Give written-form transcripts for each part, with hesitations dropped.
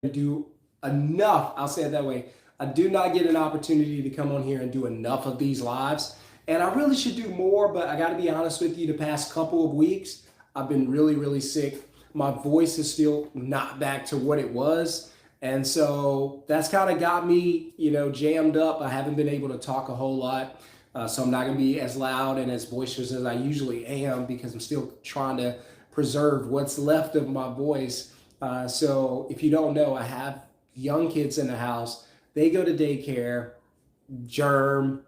do enough. I'll say it that way. I do not get an opportunity to come on here and do enough of these lives. And I really should do more, but I got to be honest with you, the past couple of weeks, I've been really, really sick. My voice is still not back to what it was. And so that's kind of got me, jammed up. I haven't been able to talk a whole lot. So I'm not going to be as loud and as boisterous as I usually am because I'm still trying to preserve what's left of my voice. So if you don't know, I have young kids in the house. They go to daycare, germ,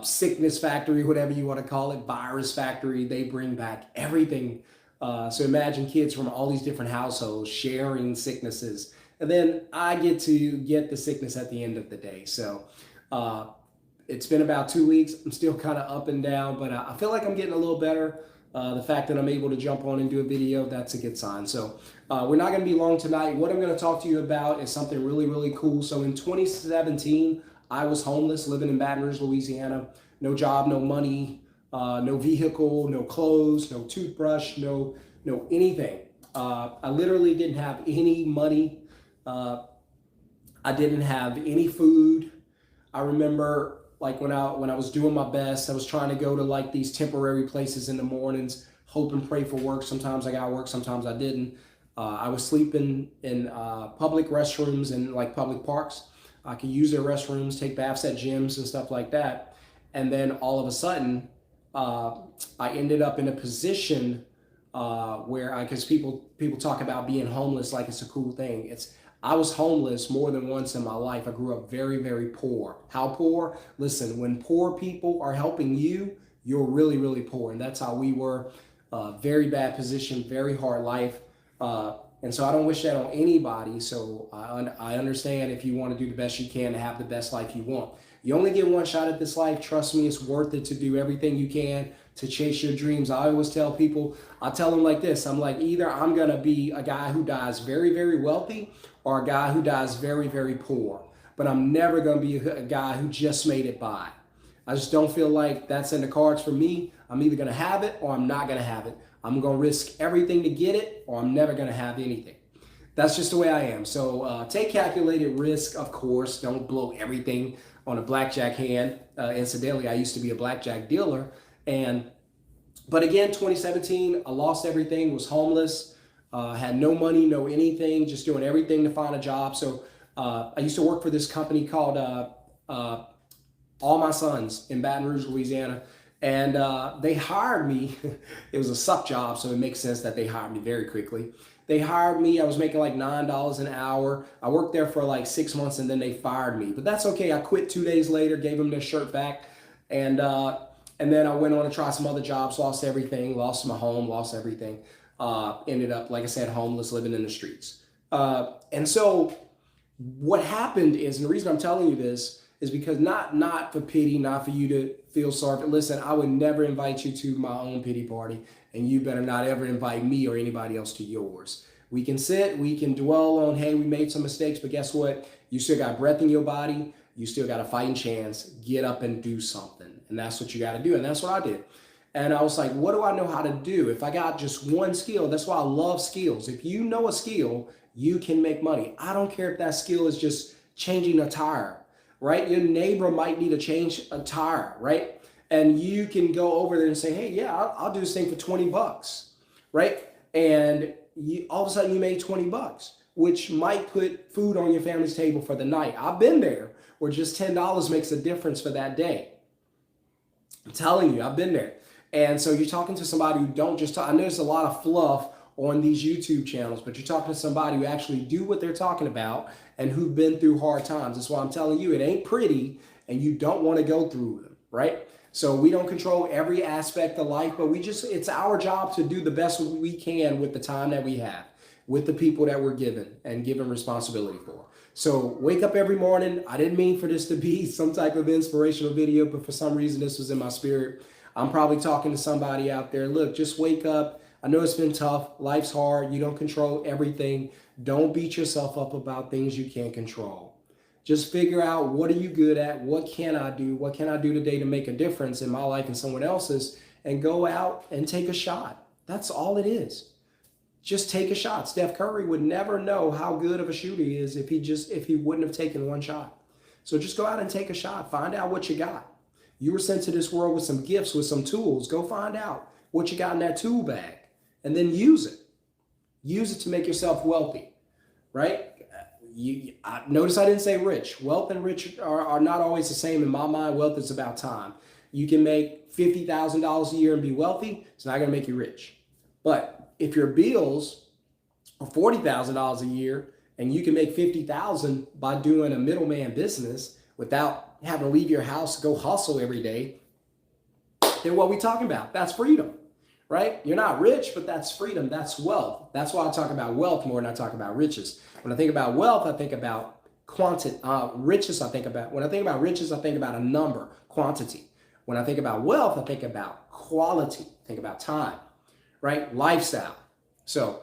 sickness factory, whatever you want to call it, virus factory. They bring back everything. So imagine kids from all these different households sharing sicknesses. And then I get to get the sickness at the end of the day. So it's been about 2 weeks. I'm still kind of up and down, but I feel like I'm getting a little better. The fact that I'm able to jump on and do a video, that's a good sign. So we're not going to be long tonight. What I'm going to talk to you about is something really, really cool. So in 2017, I was homeless, living in Baton Rouge, Louisiana. No job, no money, no vehicle, no clothes, no toothbrush, no anything. I literally didn't have any money. I didn't have any food. I remember like when I was doing my best, I was trying to go to like these temporary places in the mornings, hope and pray for work. Sometimes I got work, sometimes I didn't. I was sleeping in public restrooms and like public parks. I could use their restrooms, take baths at gyms and stuff like that. And then all of a sudden, I ended up in a position where because people talk about being homeless like it's a cool thing. I was homeless more than once in my life. I grew up very, very poor. How poor? Listen, when poor people are helping you, you're really, really poor. And that's how we were. Very bad position, very hard life. And so I don't wish that on anybody. So I understand if you want to do the best you can to have the best life you want. You only get one shot at this life. Trust me, it's worth it to do everything you can to chase your dreams. I always tell people, I tell them like this. I'm like, either I'm going to be a guy who dies very, very wealthy or a guy who dies very, very poor. But I'm never going to be a guy who just made it by. I just don't feel like that's in the cards for me. I'm either going to have it or I'm not going to have it. I'm going to risk everything to get it or I'm never going to have anything. That's just the way I am. So take calculated risk, of course. Don't blow everything on a blackjack hand. Incidentally, I used to be a blackjack dealer. But again, 2017, I lost everything, was homeless, had no money, no anything, just doing everything to find a job. So I used to work for this company called All My Sons in Baton Rouge, Louisiana. And they hired me. It was a suck job, so it makes sense that they hired me very quickly. They hired me. I was making like $9 an hour. I worked there for like 6 months and then they fired me. But that's okay. I quit 2 days later, gave them their shirt back. And then I went on to try some other jobs, lost everything, lost my home, lost everything. Ended up, like I said, homeless, living in the streets. And so what happened is, and the reason I'm telling you this is because not for pity, not for you to feel sorry. But listen, I would never invite you to my own pity party, and you better not ever invite me or anybody else to yours. We can sit, we can dwell on, hey, we made some mistakes, but guess what? You still got breath in your body. You still got a fighting chance. Get up and do something. And that's what you got to do. And that's what I did. And I was like, what do I know how to do? If I got just one skill, that's why I love skills. If you know a skill, you can make money. I don't care if that skill is just changing a tire, right? Your neighbor might need to change a tire, right? And you can go over there and say, hey, yeah, I'll do this thing for 20 bucks, right? And all of a sudden you made 20 bucks, which might put food on your family's table for the night. I've been there where just $10 makes a difference for that day. I'm telling you, I've been there. And so you're talking to somebody who don't just talk. I know there's a lot of fluff on these YouTube channels, but you're talking to somebody who actually do what they're talking about and who've been through hard times. That's why I'm telling you, it ain't pretty and you don't want to go through them, right? So we don't control every aspect of life, but it's our job to do the best we can with the time that we have, with the people that we're given and given responsibility for. So wake up every morning. I didn't mean for this to be some type of inspirational video, but for some reason this was in my spirit. I'm probably talking to somebody out there. Look, just wake up. I know it's been tough. Life's hard. You don't control everything. Don't beat yourself up about things you can't control. Just figure out, what are you good at? What can I do? What can I do today to make a difference in my life and someone else's? And go out and take a shot. That's all it is. Just take a shot. Steph Curry would never know how good of a shooter he is if he wouldn't have taken one shot. So just go out and take a shot. Find out what you got. You were sent to this world with some gifts, with some tools. Go find out what you got in that tool bag and then use it. Use it to make yourself wealthy, right? Notice I didn't say rich. Wealth and rich are not always the same. In my mind, wealth is about time. You can make $50,000 a year and be wealthy. It's not going to make you rich. But if your bills are $40,000 a year and you can make $50,000 by doing a middleman business without having to leave your house, go hustle every day, then what are we talking about? That's freedom, right? You're not rich, but that's freedom. That's wealth. That's why I talk about wealth more than I talk about riches. When I think about wealth, I think about quantity. Riches, when I think about riches, I think about a number, quantity. When I think about wealth, I think about quality. Think about time, right? Lifestyle. So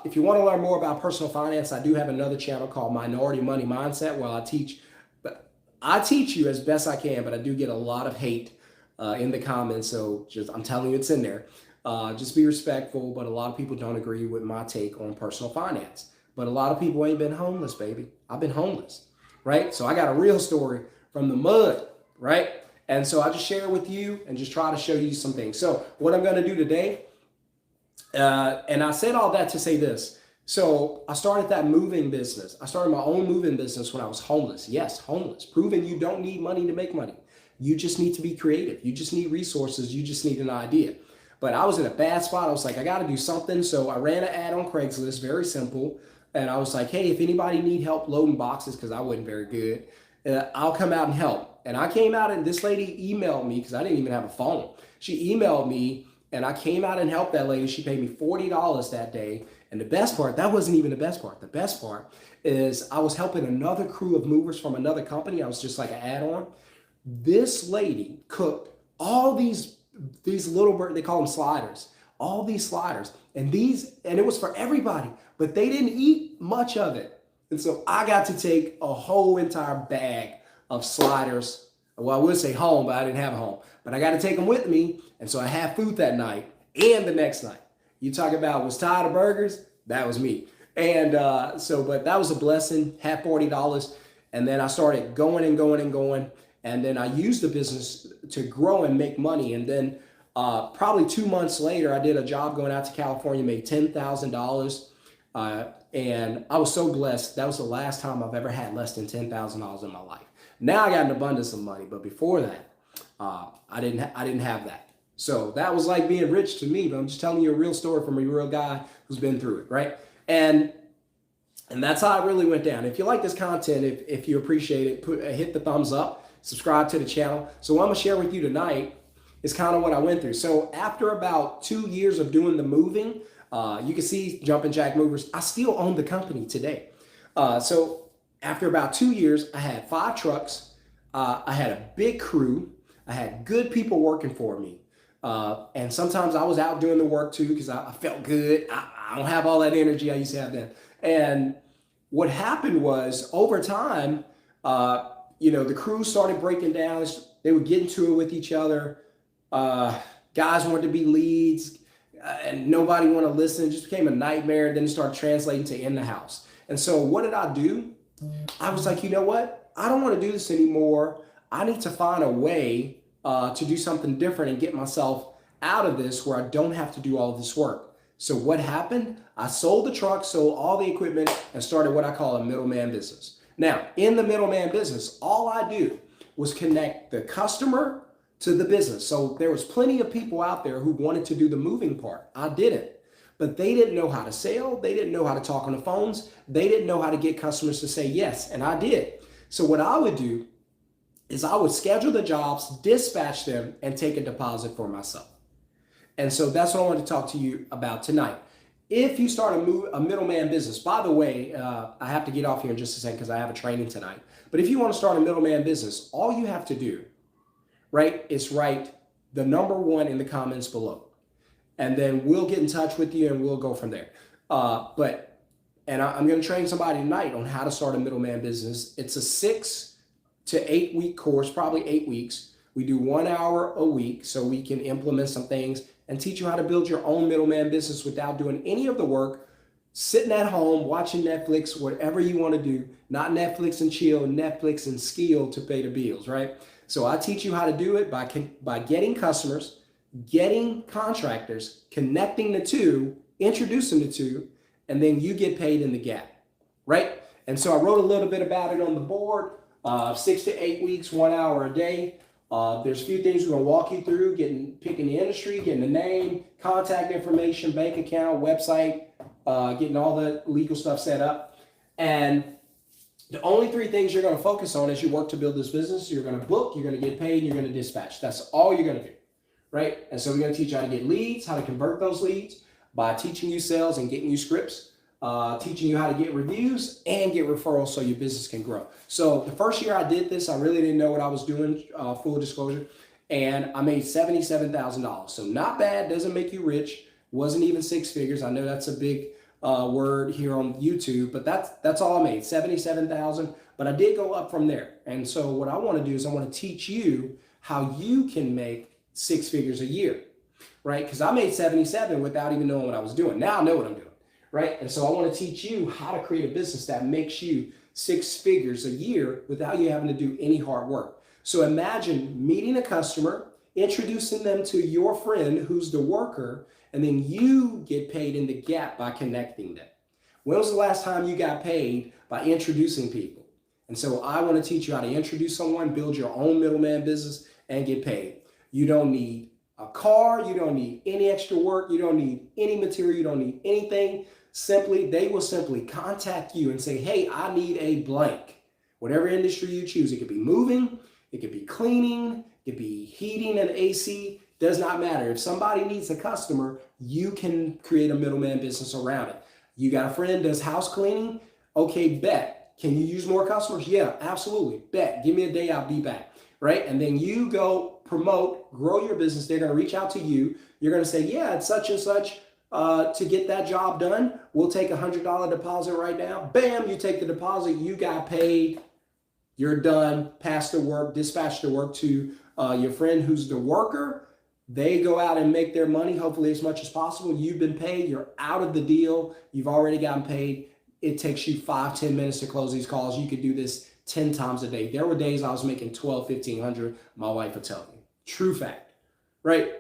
if you want to learn more about personal finance, I do have another channel called Minority Money Mindset where I teach you as best I can, but I do get a lot of hate in the comments. So I'm telling you, it's in there. Just be respectful, but a lot of people don't agree with my take on personal finance. But a lot of people ain't been homeless, baby. I've been homeless, right? So I got a real story from the mud, right? And so I just share it with you and just try to show you some things. So what I'm going to do today, and I said all that to say this. So I started that moving business. I started my own moving business when I was homeless. Yes, homeless, proving you don't need money to make money. You just need to be creative. You just need resources. You just need an idea. But I was in a bad spot. I was like, I got to do something. So I ran an ad on Craigslist, very simple. And I was like, hey, if anybody need help loading boxes, because I wasn't very good, I'll come out and help. And I came out and this lady emailed me because I didn't even have a phone. She emailed me and I came out and helped that lady. She paid me $40 that day. And the best part, that wasn't even the best part. The best part is I was helping another crew of movers from another company. I was just like an add-on. This lady cooked all these little bird, they call them sliders, all these sliders. And it was for everybody, but they didn't eat much of it. And so I got to take a whole entire bag of sliders. Well, I would say home, but I didn't have a home. But I got to take them with me. And so I had food that night and the next night. You talk about was tired of burgers? That was me. And but that was a blessing, had $40. And then I started going and going and going. And then I used the business to grow and make money. And then probably 2 months later, I did a job going out to California, made $10,000. And I was so blessed. That was the last time I've ever had less than $10,000 in my life. Now I got an abundance of money, but before that, I didn't have that. So that was like being rich to me, but I'm just telling you a real story from a real guy who's been through it, right? And that's how it really went down. If you like this content, if you appreciate it, hit the thumbs up, subscribe to the channel. So what I'm gonna share with you tonight is kind of what I went through. So after about 2 years of doing the moving, you can see Jumpin' Jack Movers, I still own the company today. So after about 2 years, I had 5 trucks. I had a big crew. I had good people working for me. And sometimes I was out doing the work too because I felt good. I don't have all that energy I used to have then. And what happened was over time, the crew started breaking down. They would get into it with each other. Guys wanted to be leads and nobody wanted to listen. It just became a nightmare. Then it started translating to in the house. And so what did I do? I was like, you know what? I don't want to do this anymore. I need to find a way to do something different and get myself out of this where I don't have to do all of this work. So what happened? I sold the truck, sold all the equipment, and started what I call a middleman business. Now, in the middleman business, all I do was connect the customer to the business. So there was plenty of people out there who wanted to do the moving part. I didn't. But they didn't know how to sell. They didn't know how to talk on the phones. They didn't know how to get customers to say yes, and I did. So what I would do is I would schedule the jobs, dispatch them, and take a deposit for myself. And so that's what I want to talk to you about tonight. If you start a middleman business, by the way, I have to get off here in just a second because I have a training tonight. But if you want to start a middleman business, all you have to do, right, is write the number 1 in the comments below. And then we'll get in touch with you and we'll go from there. I'm going to train somebody tonight on how to start a middleman business. It's a 6 to 8 week course, probably 8 weeks. We do 1 hour a week so we can implement some things and teach you how to build your own middleman business without doing any of the work, sitting at home, watching Netflix, whatever you want to do, not Netflix and chill, Netflix and skill to pay the bills, right? So I teach you how to do it by getting customers, getting contractors, connecting the two, introducing the two, and then you get paid in the gap, right? And so I wrote a little bit about it on the board, 6 to 8 weeks, 1 hour a day. There's a few things we're gonna walk you through, picking the industry, getting the name, contact information, bank account, website, getting all the legal stuff set up. And the only 3 things you're gonna focus on as you work to build this business: you're gonna book, you're gonna get paid, and you're gonna dispatch. That's all you're gonna do, right? And so we're gonna teach you how to get leads, how to convert those leads by teaching you sales and getting you scripts, teaching you how to get reviews and get referrals so your business can grow. So the first year I did this, I really didn't know what I was doing, full disclosure, and I made $77,000. So not bad, doesn't make you rich, wasn't even 6 figures. I know that's a big word here on YouTube, but that's all I made, 77,000. But I did go up from there. And so what I want to do is I want to teach you how you can make 6 figures a year, right? Because I made 77 without even knowing what I was doing. Now I know what I'm doing, right? And so I want to teach you how to create a business that makes you 6 figures a year without you having to do any hard work. So imagine meeting a customer, introducing them to your friend who's the worker, and then you get paid in the gap by connecting them. When was the last time you got paid by introducing people? And so I want to teach you how to introduce someone, build your own middleman business, and get paid. You don't need a car, you don't need any extra work, you don't need any material, you don't need anything. They will simply contact you and say, hey, I need a blank. Whatever industry you choose, it could be moving, it could be cleaning, it could be heating and AC, does not matter. If somebody needs a customer, you can create a middleman business around it. You got a friend does house cleaning? Okay, bet. Can you use more customers? Yeah, absolutely. Bet. Give me a day, I'll be back. Right? And then you go promote, grow your business. They're going to reach out to you. You're going to say, yeah, it's such and such. To get that job done, we'll take $100 deposit right now. Bam, you take the deposit, you got paid, you're done, pass the work, dispatch the work to your friend who's the worker. They go out and make their money, hopefully as much as possible. You've been paid, you're out of the deal, you've already gotten paid. It takes you 5-10 minutes to close these calls. You could do this 10 times a day. There were days I was making $1,200-1,500, my wife would tell me. True fact, right?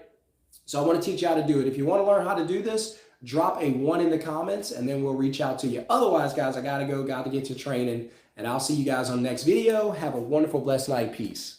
So I want to teach you how to do it. If you want to learn how to do this, drop a 1 in the comments and then we'll reach out to you. Otherwise, guys, I got to go, got to get to training, and I'll see you guys on the next video. Have a wonderful, blessed night. Peace.